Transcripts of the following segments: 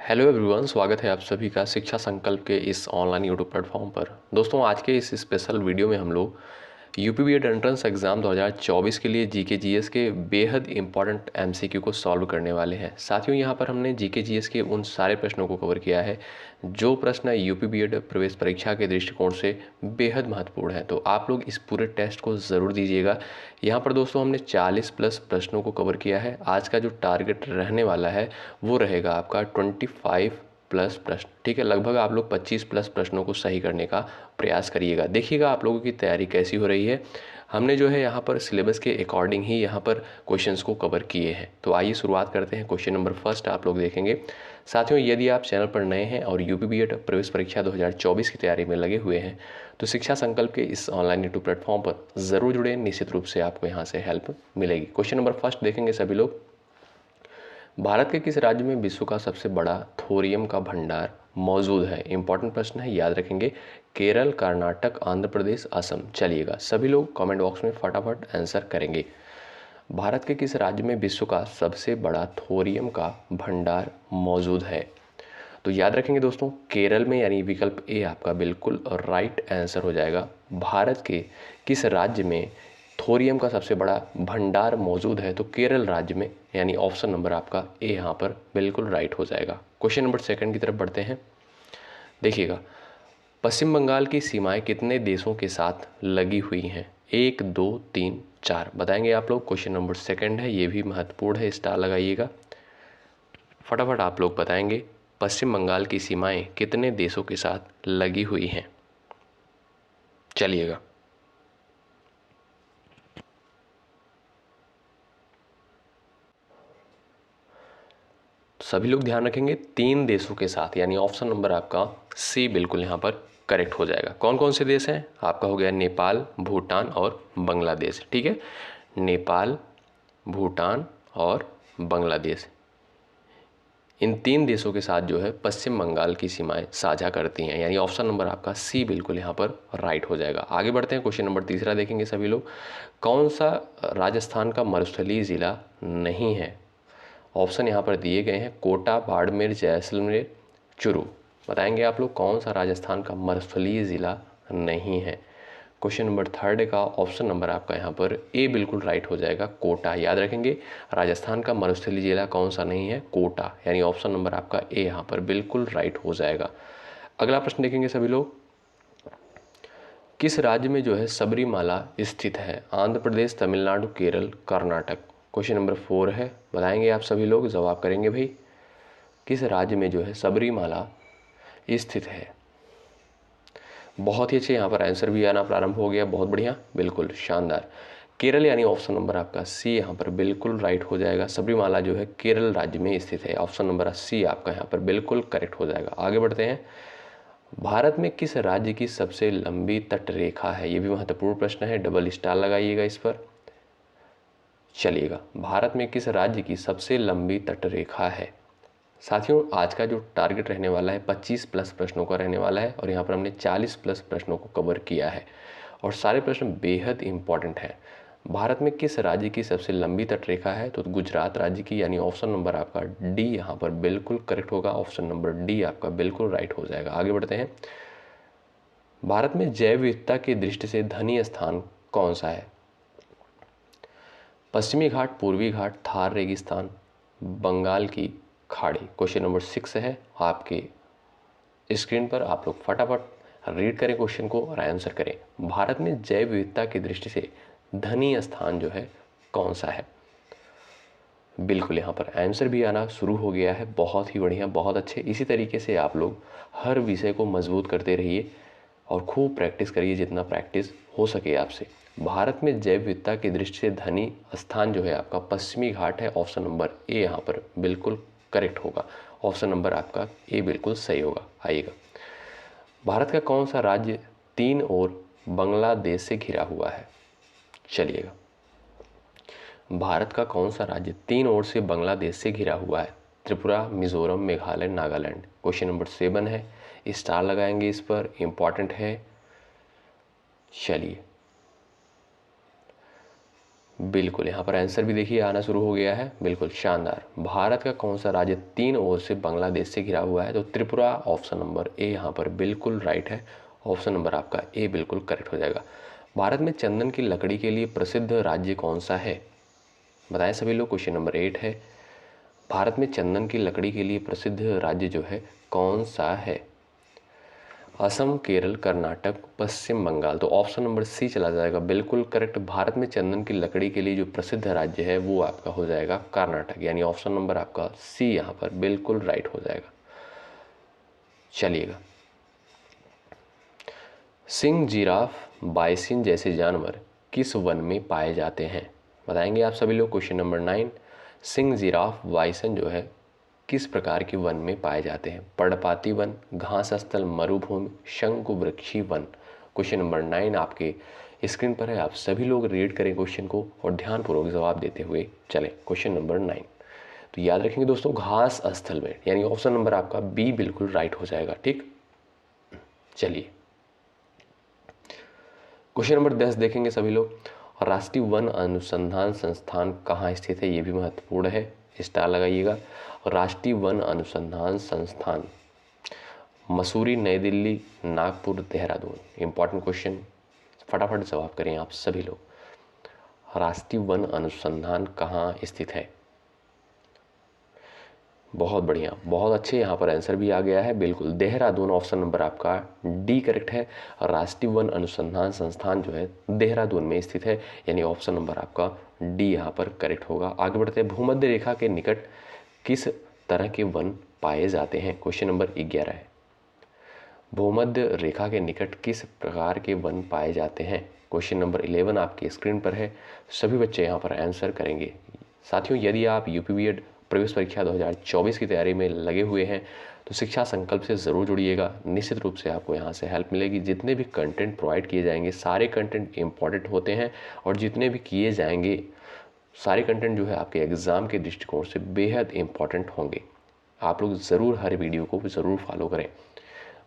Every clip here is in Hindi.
हेलो एवरीवन, स्वागत है आप सभी का शिक्षा संकल्प के इस ऑनलाइन यूट्यूब प्लेटफॉर्म पर। दोस्तों, आज के इस स्पेशल वीडियो में हम लोग यूपी बीएड एंट्रेंस एग्ज़ाम 2024 के लिए जीके जीएस के बेहद इंपॉर्टेंट एमसीक्यू को सॉल्व करने वाले हैं। साथियों, यहाँ पर हमने जीके जीएस के उन सारे प्रश्नों को कवर किया है जो प्रश्न यूपी बीएड प्रवेश परीक्षा के दृष्टिकोण से बेहद महत्वपूर्ण है। तो आप लोग इस पूरे टेस्ट को ज़रूर दीजिएगा। यहाँ पर दोस्तों हमने 40+ प्रश्नों को कवर किया है। आज का जो टारगेट रहने वाला है वो रहेगा आपका 25+ प्रश्न। ठीक है, लगभग आप लोग 25+ प्रश्नों को सही करने का प्रयास करिएगा। देखिएगा आप लोगों की तैयारी कैसी हो रही है। हमने जो है यहाँ पर सिलेबस के अकॉर्डिंग ही यहाँ पर क्वेश्चंस को कवर किए हैं। तो आइए शुरुआत करते हैं। क्वेश्चन नंबर फर्स्ट आप लोग देखेंगे। साथियों, यदि आप चैनल पर नए हैं और यूपी बीएड प्रवेश परीक्षा 2024 की तैयारी में लगे हुए हैं तो शिक्षा संकल्प के इस ऑनलाइन यूट्यूब प्लेटफॉर्म पर ज़रूर जुड़े। निश्चित रूप से आपको यहाँ से हेल्प मिलेगी। क्वेश्चन नंबर फर्स्ट देखेंगे सभी लोग। भारत के किस राज्य में विश्व का सबसे बड़ा थोरियम का भंडार मौजूद है? इंपॉर्टेंट प्रश्न है, याद रखेंगे। केरल, कर्नाटक, आंध्र प्रदेश, असम। चलिएगा, सभी लोग कमेंट बॉक्स में फटाफट आंसर करेंगे। भारत के किस राज्य में विश्व का सबसे बड़ा थोरियम का भंडार मौजूद है? तो याद रखेंगे दोस्तों, केरल में, यानी विकल्प ए आपका बिल्कुल राइट आंसर हो जाएगा। भारत के किस राज्य में थोरियम का सबसे बड़ा भंडार मौजूद है? तो केरल राज्य में, यानी ऑप्शन नंबर आपका ए यहाँ पर बिल्कुल राइट हो जाएगा। क्वेश्चन नंबर सेकंड की तरफ बढ़ते हैं। देखिएगा, पश्चिम बंगाल की सीमाएं कितने देशों के साथ लगी हुई हैं? 1, 2, 3, 4 बताएंगे आप लोग। क्वेश्चन नंबर सेकंड है, ये भी महत्वपूर्ण है, स्टार लगाइएगा। फटाफट आप लोग बताएंगे, पश्चिम बंगाल की सीमाएं कितने देशों के साथ लगी हुई हैं? चलिएगा, सभी लोग ध्यान रखेंगे, 3 देशों के साथ, यानी ऑप्शन नंबर आपका सी बिल्कुल यहाँ पर करेक्ट हो जाएगा। कौन कौन से देश हैं? आपका हो गया नेपाल, भूटान और बांग्लादेश। ठीक है, नेपाल, भूटान और बांग्लादेश, इन 3 देशों के साथ जो है पश्चिम बंगाल की सीमाएं साझा करती हैं, यानी ऑप्शन नंबर आपका सी बिल्कुल यहाँ पर राइट हो जाएगा। आगे बढ़ते हैं। क्वेश्चन नंबर तीसरा देखेंगे सभी लोग। कौन सा राजस्थान का मरुस्थलीय जिला नहीं है? ऑप्शन यहाँ पर दिए गए हैं, कोटा, बाड़मेर, जैसलमेर, चुरू। बताएंगे आप लोग, कौन सा राजस्थान का मरुस्थलीय जिला नहीं है? क्वेश्चन नंबर थर्ड का ऑप्शन नंबर आपका यहाँ पर ए बिल्कुल राइट हो जाएगा, कोटा। याद रखेंगे, राजस्थान का मरुस्थलीय जिला कौन सा नहीं है? कोटा, यानी ऑप्शन नंबर आपका ए यहाँ पर बिल्कुल राइट हो जाएगा। अगला प्रश्न देखेंगे सभी लोग। किस राज्य में जो है सबरीमाला स्थित है? आंध्र प्रदेश, तमिलनाडु, केरल, कर्नाटक। क्वेश्चन नंबर 4 है, बताएंगे आप सभी लोग, जवाब करेंगे भाई। किस राज्य में जो है सबरीमाला स्थित है? बहुत ही अच्छे, यहाँ पर आंसर भी आना प्रारंभ हो गया। बहुत बढ़िया, बिल्कुल शानदार। केरल, यानी ऑप्शन नंबर आपका सी यहाँ पर बिल्कुल राइट हो जाएगा। सबरीमाला जो है केरल राज्य में स्थित है। ऑप्शन नंबर सी आपका यहाँ पर बिल्कुल करेक्ट हो जाएगा। आगे बढ़ते हैं। भारत में किस राज्य की सबसे लंबी तटरेखा है? ये भी महत्वपूर्ण प्रश्न है, डबल स्टार लगाइएगा इस पर। चलिएगा, भारत में किस राज्य की सबसे लंबी तटरेखा है? साथियों, आज का जो टारगेट रहने वाला है 25+ प्रश्नों का रहने वाला है और यहाँ पर हमने 40+ प्रश्नों को कवर किया है और सारे प्रश्न बेहद इंपॉर्टेंट हैं। भारत में किस राज्य की सबसे लंबी तटरेखा है? तो गुजरात राज्य की, यानी ऑप्शन नंबर आपका डी यहाँ पर बिल्कुल करेक्ट होगा। ऑप्शन नंबर डी आपका बिल्कुल राइट हो जाएगा। आगे बढ़ते हैं। भारत में जैव विविधता की दृष्टि से धनी स्थान कौन सा है? पश्चिमी घाट, पूर्वी घाट, थार रेगिस्तान, बंगाल की खाड़ी। क्वेश्चन नंबर 6 है आपके स्क्रीन पर। आप लोग फटाफट रीड करें क्वेश्चन को और आंसर करें। भारत में जैव विविधता की दृष्टि से धनी स्थान जो है कौन सा है? बिल्कुल यहाँ पर आंसर भी आना शुरू हो गया है। बहुत ही बढ़िया, बहुत अच्छे। इसी तरीके से आप लोग हर विषय को मजबूत करते रहिए और खूब प्रैक्टिस करिए, जितना प्रैक्टिस हो सके आपसे। भारत में जैव विविधता की दृष्टि से धनी स्थान जो है आपका पश्चिमी घाट है। ऑप्शन नंबर ए यहाँ पर बिल्कुल करेक्ट होगा। ऑप्शन नंबर आपका ए बिल्कुल सही होगा। आइएगा, भारत का कौन सा राज्य 3 ओर बांग्लादेश से घिरा हुआ है? चलिएगा, भारत का कौन सा राज्य 3 ओर से बांग्लादेश से घिरा हुआ है? त्रिपुरा, मिजोरम, मेघालय, नागालैंड। क्वेश्चन नंबर 7 है, स्टार लगाएंगे इस पर, इंपॉर्टेंट है। चलिए, बिल्कुल, यहाँ पर आंसर भी देखिए आना शुरू हो गया है। बिल्कुल शानदार। भारत का कौन सा राज्य 3 ओर से बांग्लादेश से घिरा हुआ है? तो त्रिपुरा ऑप्शन नंबर ए यहाँ पर बिल्कुल राइट है। ऑप्शन नंबर आपका ए बिल्कुल करेक्ट हो जाएगा। भारत में चंदन की लकड़ी के लिए प्रसिद्ध राज्य कौन सा है? बताएं सभी लोग। क्वेश्चन नंबर 8 है, भारत में चंदन की लकड़ी के लिए प्रसिद्ध राज्य जो है कौन सा है? असम, केरल, कर्नाटक, पश्चिम बंगाल। तो ऑप्शन नंबर सी चला जाएगा बिल्कुल करेक्ट। भारत में चंदन की लकड़ी के लिए जो प्रसिद्ध राज्य है वो आपका हो जाएगा कर्नाटक, यानी ऑप्शन नंबर आपका सी यहाँ पर बिल्कुल राइट हो जाएगा। चलिएगा, सिंह, जिराफ, बाइसिन जैसे जानवर किस वन में पाए जाते हैं? बताएंगे आप सभी लोग। Question number 9, Singh, giraffe, bison जो है किस प्रकार के वन में पाए जाते हैं? पर्णपाती वन, घास स्थल, मरुभूमि, शंकु वृक्षी वन। क्वेश्चन नंबर 9 आपके स्क्रीन पर है। आप सभी लोग रीड करें क्वेश्चन को और ध्यानपूर्वक जवाब देते हुए चलें। क्वेश्चन नंबर 9, तो याद रखेंगे दोस्तों, घास स्थल में, यानी ऑप्शन नंबर आपका बी बिल्कुल राइट हो जाएगा। ठीक, चलिए क्वेश्चन नंबर 10 देखेंगे सभी लोग। राष्ट्रीय वन अनुसंधान संस्थान कहाँ स्थित है? ये भी महत्वपूर्ण है, स्टार लगाइएगा। राष्ट्रीय वन अनुसंधान संस्थान मसूरी, नई दिल्ली, नागपुर, देहरादून। इंपॉर्टेंट क्वेश्चन, फटाफट जवाब करें आप सभी लोग। राष्ट्रीय वन अनुसंधान कहाँ स्थित है? बहुत बढ़िया, बहुत अच्छे। यहाँ पर आंसर भी आ गया है बिल्कुल, देहरादून। ऑप्शन नंबर आपका डी करेक्ट है। राष्ट्रीय वन अनुसंधान संस्थान जो है देहरादून में स्थित है, यानी ऑप्शन नंबर आपका डी यहाँ पर करेक्ट होगा। आगे बढ़ते हैं, भूमध्य रेखा के निकट किस तरह के वन पाए जाते हैं? क्वेश्चन नंबर 11 है, भूमध्य रेखा के निकट किस प्रकार के वन पाए जाते हैं? क्वेश्चन नंबर 11 आपकी स्क्रीन पर है। सभी बच्चे यहाँ पर आंसर करेंगे। साथियों, यदि आप यूपी बीएड प्रवेश परीक्षा 2024 की तैयारी में लगे हुए हैं तो शिक्षा संकल्प से ज़रूर जुड़िएगा। निश्चित रूप से आपको यहाँ से हेल्प मिलेगी। जितने भी कंटेंट प्रोवाइड किए जाएंगे सारे कंटेंट इंपॉर्टेंट होते हैं, और जितने भी किए जाएंगे सारे कंटेंट जो है आपके एग्ज़ाम के दृष्टिकोण से बेहद इंपॉर्टेंट होंगे। आप लोग ज़रूर हर वीडियो को ज़रूर फॉलो करें।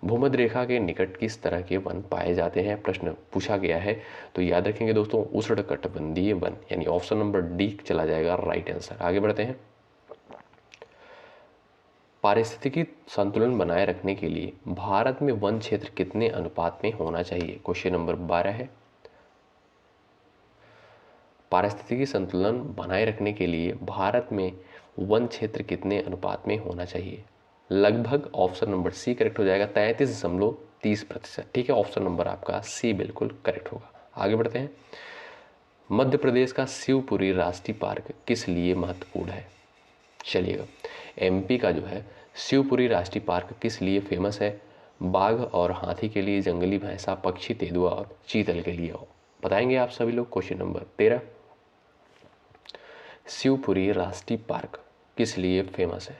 भूमध्य रेखा के निकट किस तरह के वन पाए जाते हैं, प्रश्न पूछा गया है। तो याद रखेंगे दोस्तों, उष्णकटिबंधीय वन, यानी ऑप्शन नंबर डी चला जाएगा राइट आंसर। आगे बढ़ते हैं, पारिस्थितिकी संतुलन बनाए रखने के लिए भारत में वन क्षेत्र कितने अनुपात में होना चाहिए? क्वेश्चन नंबर 12 है, पारिस्थितिकी संतुलन बनाए रखने के लिए भारत में वन क्षेत्र कितने अनुपात में होना चाहिए? लगभग ऑप्शन नंबर सी करेक्ट हो जाएगा, 33.30%। ठीक है, ऑप्शन नंबर आपका सी बिल्कुल करेक्ट होगा। आगे बढ़ते हैं, मध्य प्रदेश का शिवपुरी राष्ट्रीय पार्क किस लिए महत्वपूर्ण है? चलिएगा, एमपी का जो है शिवपुरी राष्ट्रीय पार्क किस लिए फेमस है? बाघ और हाथी के लिए, जंगली भैंसा, पक्षी, तेंदुआ और चीतल के लिए। बताएंगे आप सभी लोग। क्वेश्चन नंबर 13, शिवपुरी राष्ट्रीय पार्क किस लिए फेमस है?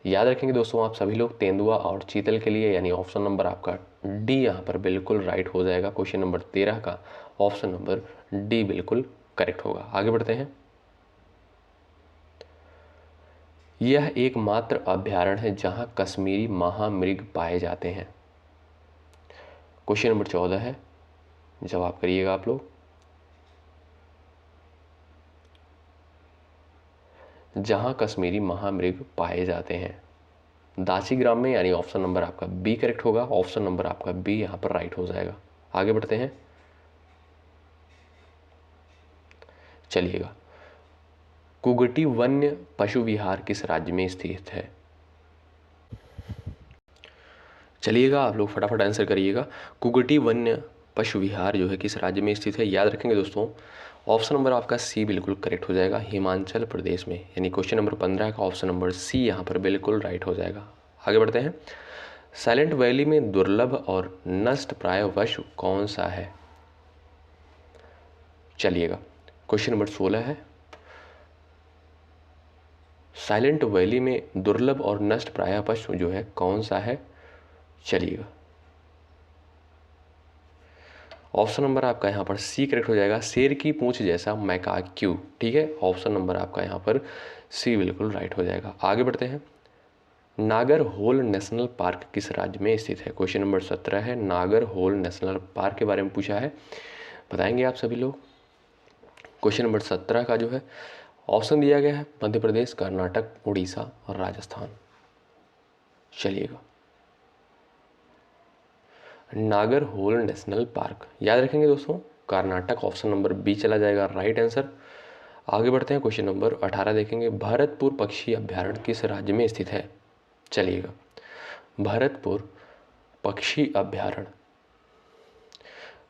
याद रखेंगे दोस्तों आप सभी लोग, तेंदुआ और चीतल के लिए, यानी ऑप्शन नंबर आपका डी यहाँ पर बिल्कुल राइट हो जाएगा। क्वेश्चन नंबर 13 का ऑप्शन नंबर डी बिल्कुल करेक्ट होगा। आगे बढ़ते हैं, यह एकमात्र अभयारण्य है जहां कश्मीरी महामृग पाए जाते हैं। क्वेश्चन नंबर 14 है, जवाब करिएगा आप लोग। जहां कश्मीरी महामृग पाए जाते हैं, दाची ग्राम में, यानी ऑप्शन नंबर आपका बी करेक्ट होगा। ऑप्शन नंबर आपका बी यहां पर राइट हो जाएगा। आगे बढ़ते हैं, चलिएगा, कुगटी वन्य पशु विहार किस राज्य में स्थित है? चलिएगा, आप लोग फटाफट आंसर करिएगा। कुगटी वन्य पशु विहार जो है किस राज्य में स्थित है? याद रखेंगे दोस्तों, ऑप्शन नंबर आपका सी बिल्कुल करेक्ट हो जाएगा, हिमाचल प्रदेश में, यानी क्वेश्चन नंबर 15 का ऑप्शन नंबर सी यहाँ पर बिल्कुल राइट हो जाएगा। आगे बढ़ते हैं, साइलेंट वैली में दुर्लभ और नष्ट प्राय वस्तु कौन सा है? चलिएगा, क्वेश्चन नंबर 16 है, साइलेंट वैली में दुर्लभ और नष्ट प्राय पशु जो है कौन सा है? चलिएगा, ऑप्शन नंबर आपका यहाँ पर सी करेक्ट हो जाएगा, शेर की पूंछ जैसा मैकाक्यू। ठीक है, ऑप्शन नंबर आपका यहाँ पर सी बिल्कुल राइट हो जाएगा। आगे बढ़ते हैं, नागर होल नेशनल पार्क किस राज्य में स्थित है? क्वेश्चन नंबर 17 है, नागर होल नेशनल पार्क के बारे में पूछा है। बताएंगे आप सभी लोग। क्वेश्चन नंबर 17 का जो है ऑप्शन दिया गया है मध्य प्रदेश, कर्नाटक, उड़ीसा और राजस्थान। चलिएगा, नागरहोल नेशनल पार्क याद रखेंगे दोस्तों, कर्नाटक ऑप्शन नंबर बी चला जाएगा राइट आंसर। आगे बढ़ते हैं, क्वेश्चन नंबर 18 देखेंगे, भरतपुर पक्षी अभ्यारण्य किस राज्य में स्थित है। चलिएगा, भरतपुर पक्षी अभ्यारण्य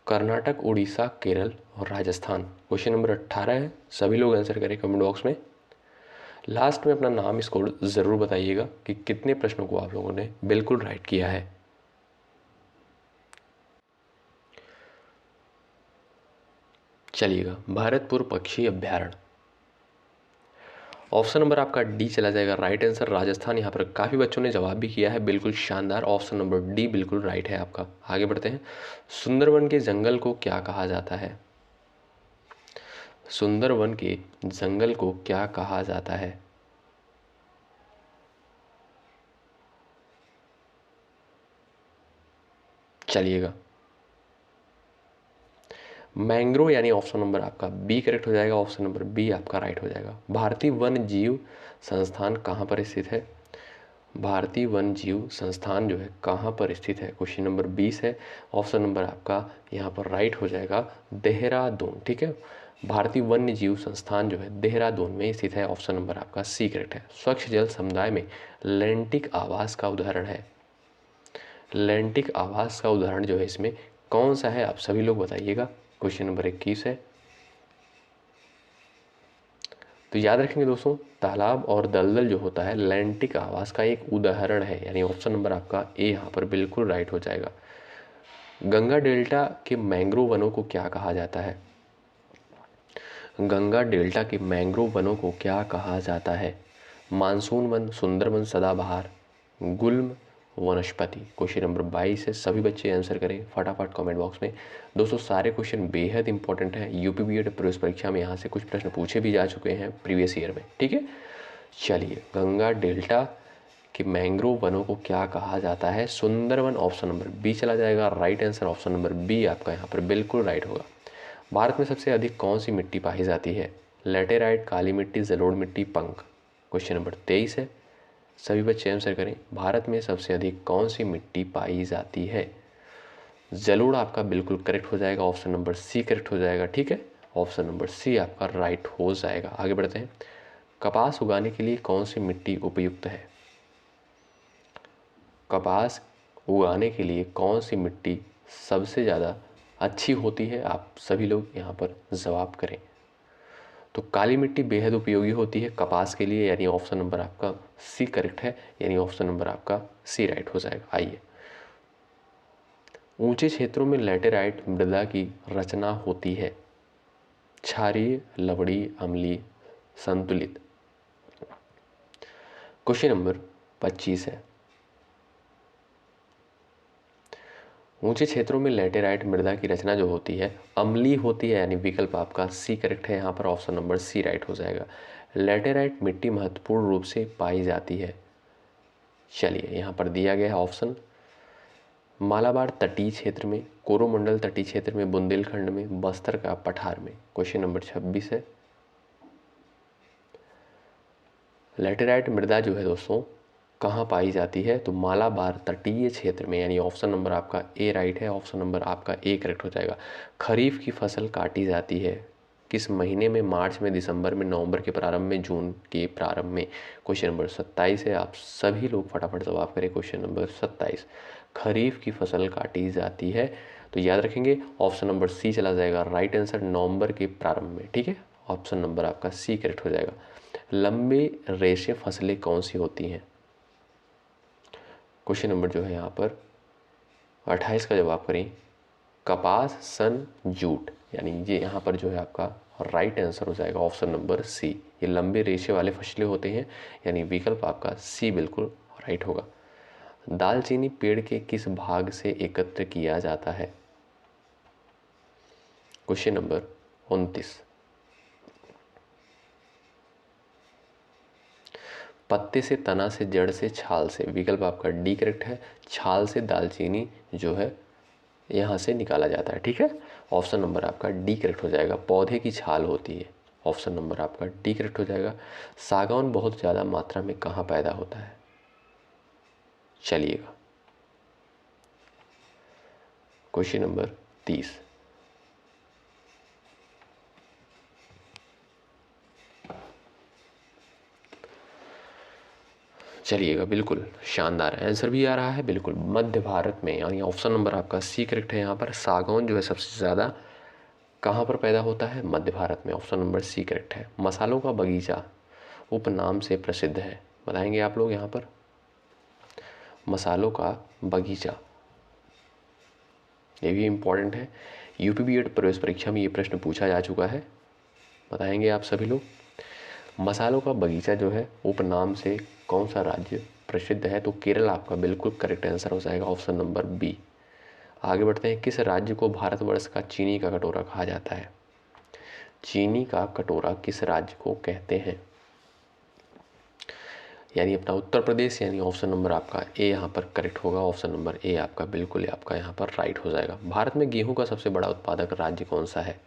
कर्नाटक, उड़ीसा, केरल और राजस्थान। क्वेश्चन नंबर 18 है, सभी लोग आंसर करें कमेंट बॉक्स में। लास्ट में अपना नाम स्कोर ज़रूर बताइएगा कि कितने प्रश्नों को आप लोगों ने बिल्कुल राइट किया है। चलिएगा, भरतपुर पक्षी अभ्यारण्य ऑप्शन नंबर आपका डी चला जाएगा राइट आंसर, राजस्थान। यहाँ पर काफ़ी बच्चों ने जवाब भी किया है, बिल्कुल शानदार, ऑप्शन नंबर डी बिल्कुल राइट है आपका। आगे बढ़ते हैं, सुंदरवन के जंगल को क्या कहा जाता है। सुंदरवन के जंगल को क्या कहा जाता है। चलिएगा, मैंग्रोव यानी ऑप्शन नंबर आपका बी करेक्ट हो जाएगा, ऑप्शन नंबर बी आपका राइट हो जाएगा। भारतीय वन जीव संस्थान कहाँ पर स्थित है। भारतीय वन जीव संस्थान जो है कहाँ पर स्थित है, क्वेश्चन नंबर 20 है। ऑप्शन नंबर आपका यहाँ पर राइट हो जाएगा देहरादून। ठीक है, भारतीय वन्य जीव संस्थान जो है देहरादून में स्थित है, ऑप्शन नंबर आपका सी करेक्ट है। स्वच्छ जल समुदाय में लैंटिक आवास का उदाहरण है। लैंटिक आवास का उदाहरण जो है इसमें कौन सा है, आप सभी लोग बताइएगा। क्वेश्चन नंबर 21 है। तो याद रखेंगे दोस्तों, तालाब और दलदल जो होता है लैंटिक आवास का एक उदाहरण है, यानी ऑप्शन नंबर आपका ए यहाँ पर बिल्कुल राइट हो जाएगा। गंगा डेल्टा के मैंग्रोव वनों को क्या कहा जाता है। गंगा डेल्टा के मैंग्रोव वनों को क्या कहा जाता है। मानसून वन, सुंदरवन, सदाबहार, गुल्म, वनस्पति। क्वेश्चन नंबर 22 है, सभी बच्चे आंसर करें फटाफट कमेंट बॉक्स में। दोस्तों सारे क्वेश्चन बेहद इंपॉर्टेंट हैं, यूपी बीएड प्रवेश परीक्षा में यहाँ से कुछ प्रश्न पूछे भी जा चुके हैं प्रीवियस ईयर में। ठीक है, चलिए, गंगा डेल्टा के मैंग्रोव वनों को क्या कहा जाता है। सुंदरवन ऑप्शन नंबर बी चला जाएगा right answer, option number B आपका यहाँ पर बिल्कुल राइट होगा। भारत में सबसे अधिक कौन सी मिट्टी पाई जाती है। लेटेराइट, काली मिट्टी, जलोढ़ मिट्टी, पंख। क्वेश्चन नंबर 23 है, सभी बच्चे आंसर करें। भारत में सबसे अधिक कौन सी मिट्टी पाई जाती है। जलोढ़ आपका बिल्कुल करेक्ट हो जाएगा, ऑप्शन नंबर सी करेक्ट हो जाएगा। ठीक है, ऑप्शन नंबर सी आपका राइट हो जाएगा। आगे बढ़ते हैं, कपास उगाने के लिए कौन सी मिट्टी उपयुक्त है। कपास उगाने के लिए कौन सी मिट्टी सबसे ज़्यादा अच्छी होती है, आप सभी लोग यहाँ पर जवाब करें। तो काली मिट्टी बेहद उपयोगी होती है कपास के लिए, यानी ऑप्शन नंबर आपका सी करेक्ट है, यानी ऑप्शन नंबर आपका सी राइट हो जाएगा। आइए, ऊंचे क्षेत्रों में लैटेराइट मृदा की रचना होती है। क्षारीय, लवणीय, अम्लीय, संतुलित। क्वेश्चन नंबर 25 है, ऊंचे क्षेत्रों में लैटेराइट मृदा की रचना जो होती है अम्लीय होती है, यानी विकल्प आपका सी करेक्ट है, यहाँ पर ऑप्शन नंबर सी राइट हो जाएगा। लैटेराइट मिट्टी महत्वपूर्ण रूप से पाई जाती है। चलिए, यहाँ पर दिया गया है ऑप्शन, मालाबार तटीय क्षेत्र में, कोरोमंडल तटीय क्षेत्र में, बुंदेलखंड में, बस्तर का पठार में। क्वेश्चन नंबर 26 है, लैटेराइट मृदा जो है दोस्तों कहाँ पाई जाती है, तो मालाबार तटीय क्षेत्र में, यानी ऑप्शन नंबर आपका ए राइट है, ऑप्शन नंबर आपका ए करेक्ट हो जाएगा। खरीफ की फसल काटी जाती है किस महीने में, मार्च में, दिसंबर में, नवंबर के प्रारंभ में, जून के प्रारंभ में। क्वेश्चन नंबर 27 है, आप सभी लोग फटाफट जवाब करें। क्वेश्चन नंबर 27, खरीफ की फसल काटी जाती है, तो याद रखेंगे ऑप्शन नंबर सी चला जाएगा राइट आंसर, नवंबर के प्रारंभ में। ठीक है, ऑप्शन नंबर आपका सी करेक्ट हो जाएगा। लंबे रेशे फसलें कौन सी होती हैं। क्वेश्चन नंबर जो है यहाँ पर 28 का जवाब करें, कपास, सन, जूट, यानी ये यहाँ पर जो है आपका राइट आंसर हो जाएगा ऑप्शन नंबर सी। ये लंबे रेशे वाले फसलें होते हैं, यानी विकल्प आपका सी बिल्कुल राइट होगा। दालचीनी पेड़ के किस भाग से एकत्र किया जाता है। क्वेश्चन नंबर 29, पत्ते से, तना से, जड़ से, छाल से। विकल्प आपका डी करेक्ट है, छाल से दालचीनी जो है यहाँ से निकाला जाता है। ठीक है, ऑप्शन नंबर आपका डी करेक्ट हो जाएगा। पौधे की छाल होती है, ऑप्शन नंबर आपका डी करेक्ट हो जाएगा। सागौन बहुत ज़्यादा मात्रा में कहाँ पैदा होता है? चलिएगा क्वेश्चन नंबर 30। चलिएगा, बिल्कुल शानदार आंसर भी आ रहा है, बिल्कुल मध्य भारत में, यानी ऑप्शन नंबर आपका सी करेक्ट है। यहाँ पर सागौन जो है सबसे ज़्यादा कहाँ पर पैदा होता है? मध्य भारत में, ऑप्शन नंबर सी करेक्ट है। मसालों का बगीचा उपनाम से प्रसिद्ध है, बताएंगे आप लोग यहाँ पर? मसालों का बगीचा, ये भी इम्पॉर्टेंट है। यूपी बीएड प्रवेश परीक्षा में ये प्रश्न पूछा जा चुका है, बताएंगे आप सभी लोग। मसालों का बगीचा जो है उपनाम से कौन सा राज्य प्रसिद्ध है? तो केरल आपका बिल्कुल करेक्ट आंसर हो जाएगा, ऑप्शन नंबर बी। आगे बढ़ते हैं। किस राज्य को भारतवर्ष का चीनी का कटोरा कहा जाता है? चीनी का कटोरा किस राज्य को कहते हैं? यानी अपना उत्तर प्रदेश, यानी ऑप्शन नंबर आपका ए यहाँ पर करेक्ट होगा। ऑप्शन नंबर ए आपका बिल्कुल आपका यहाँ पर राइट हो जाएगा। भारत में गेहूं का सबसे बड़ा उत्पादक राज्य कौन सा है?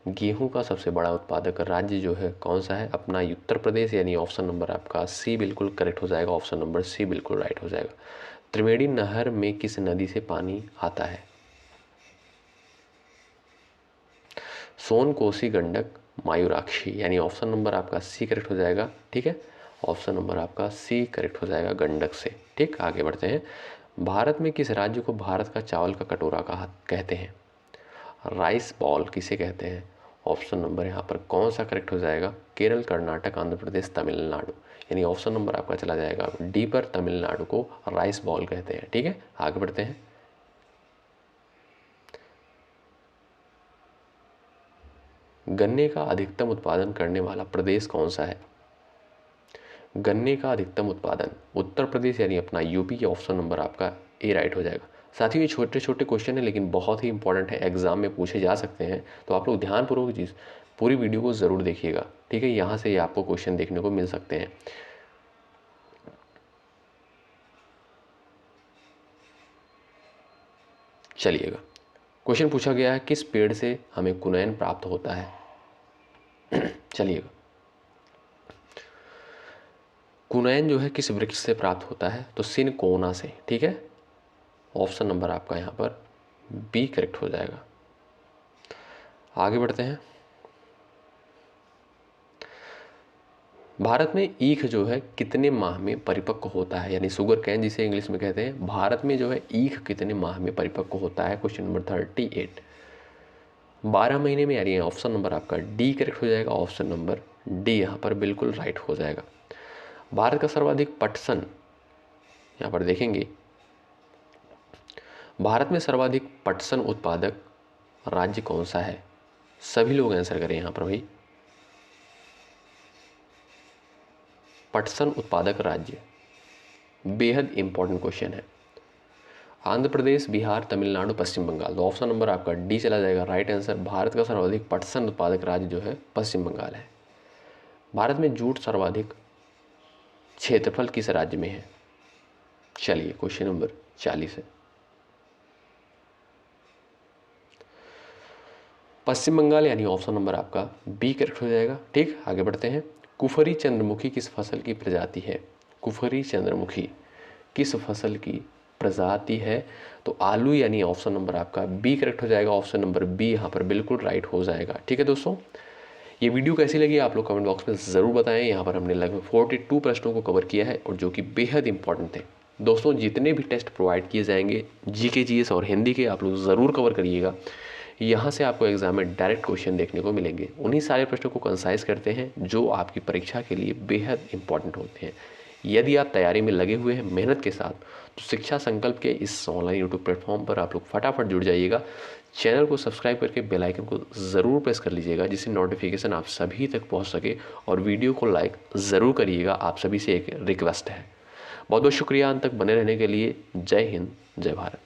गेहूं का सबसे बड़ा उत्पादक राज्य जो है कौन सा है? अपना उत्तर प्रदेश, यानी ऑप्शन नंबर आपका सी बिल्कुल करेक्ट हो जाएगा। ऑप्शन नंबर सी बिल्कुल राइट हो जाएगा। त्रिवेणी नहर में किस नदी से पानी आता है? सोन, कोसी, गंडक, मायूराक्षी, यानी ऑप्शन नंबर आपका सी करेक्ट हो जाएगा। ठीक है, ऑप्शन नंबर आपका सी करेक्ट हो जाएगा, गंडक से। ठीक, आगे बढ़ते हैं। भारत में किस राज्य को भारत का चावल का कटोरा कहा कहते हैं? राइस बॉल किसे कहते हैं? ऑप्शन नंबर यहाँ पर कौन सा करेक्ट हो जाएगा? केरल, कर्नाटक, आंध्र प्रदेश, तमिलनाडु, यानी ऑप्शन नंबर आपका चला जाएगा डी पर, तमिलनाडु को राइस बॉल कहते हैं। ठीक है, आगे बढ़ते हैं। गन्ने का अधिकतम उत्पादन करने वाला प्रदेश कौन सा है? गन्ने का अधिकतम उत्पादन उत्तर प्रदेश, यानी अपना यूपी के, ऑप्शन नंबर आपका ए राइट हो जाएगा। साथियों ये छोटे छोटे क्वेश्चन है लेकिन बहुत ही इंपॉर्टेंट है, एग्जाम में पूछे जा सकते हैं, तो आप लोग ध्यानपूर्वक चीज़ पूरी वीडियो को ज़रूर देखिएगा। ठीक है, यहाँ से आपको क्वेश्चन देखने को मिल सकते हैं। चलिएगा, क्वेश्चन पूछा गया है किस पेड़ से हमें कुनैन प्राप्त होता है? चलिएगा, कुनैन जो है किस वृक्ष से प्राप्त होता है? तो सिनकोना से। ठीक है, ऑप्शन नंबर आपका यहाँ पर बी करेक्ट हो जाएगा। आगे बढ़ते हैं। भारत में ईख जो है कितने माह में परिपक्व होता है? यानी शुगर कैन जिसे इंग्लिश में कहते हैं, भारत में जो है ईख कितने माह में परिपक्व होता है? Question number 38। 12 महीने में, यानी ऑप्शन नंबर आपका डी करेक्ट हो जाएगा। ऑप्शन नंबर डी यहाँ पर बिल्कुल राइट हो जाएगा। भारत का सर्वाधिक पटसन, यहाँ पर देखेंगे भारत में सर्वाधिक पटसन उत्पादक राज्य कौन सा है? सभी लोग आंसर करें यहाँ पर भाई। पटसन उत्पादक राज्य बेहद इंपॉर्टेंट क्वेश्चन है। आंध्र प्रदेश, बिहार, तमिलनाडु, पश्चिम बंगाल, तो ऑप्शन नंबर आपका डी चला जाएगा राइट आंसर। भारत का सर्वाधिक पटसन उत्पादक राज्य जो है पश्चिम बंगाल है। भारत में जूट सर्वाधिक क्षेत्रफल किस राज्य में है? चलिए क्वेश्चन नंबर 40 है। पश्चिम बंगाल, यानी ऑप्शन नंबर आपका बी करेक्ट हो जाएगा। ठीक, आगे बढ़ते हैं। कुफरी चंद्रमुखी किस फसल की प्रजाति है? कुफरी चंद्रमुखी किस फसल की प्रजाति है? तो आलू, यानी ऑप्शन नंबर आपका बी करेक्ट हो जाएगा। ऑप्शन नंबर बी यहाँ पर बिल्कुल राइट हो जाएगा। ठीक है दोस्तों, ये वीडियो कैसी लगी आप लोग कमेंट बॉक्स में ज़रूर बताएं। यहाँ पर हमने लगभग 42 प्रश्नों को कवर किया है और जो कि बेहद इंपॉर्टेंट थे। दोस्तों जितने भी टेस्ट प्रोवाइड किए जाएंगे जीके, जीएस और हिंदी के, आप लोग ज़रूर कवर करिएगा। यहाँ से आपको एग्जाम में डायरेक्ट क्वेश्चन देखने को मिलेंगे। उन्हीं सारे प्रश्नों को कंसाइज करते हैं जो आपकी परीक्षा के लिए बेहद इंपॉर्टेंट होते हैं। यदि आप तैयारी में लगे हुए हैं मेहनत के साथ, तो शिक्षा संकल्प के इस ऑनलाइन यूट्यूब प्लेटफॉर्म पर आप लोग फटाफट जुड़ जाइएगा। चैनल को सब्सक्राइब करके बेल आइकन को ज़रूर प्रेस कर लीजिएगा जिससे नोटिफिकेशन आप सभी तक पहुंच सके, और वीडियो को लाइक ज़रूर करिएगा। आप सभी से एक रिक्वेस्ट है। बहुत बहुत शुक्रिया अंत तक बने रहने के लिए। जय हिंद, जय भारत।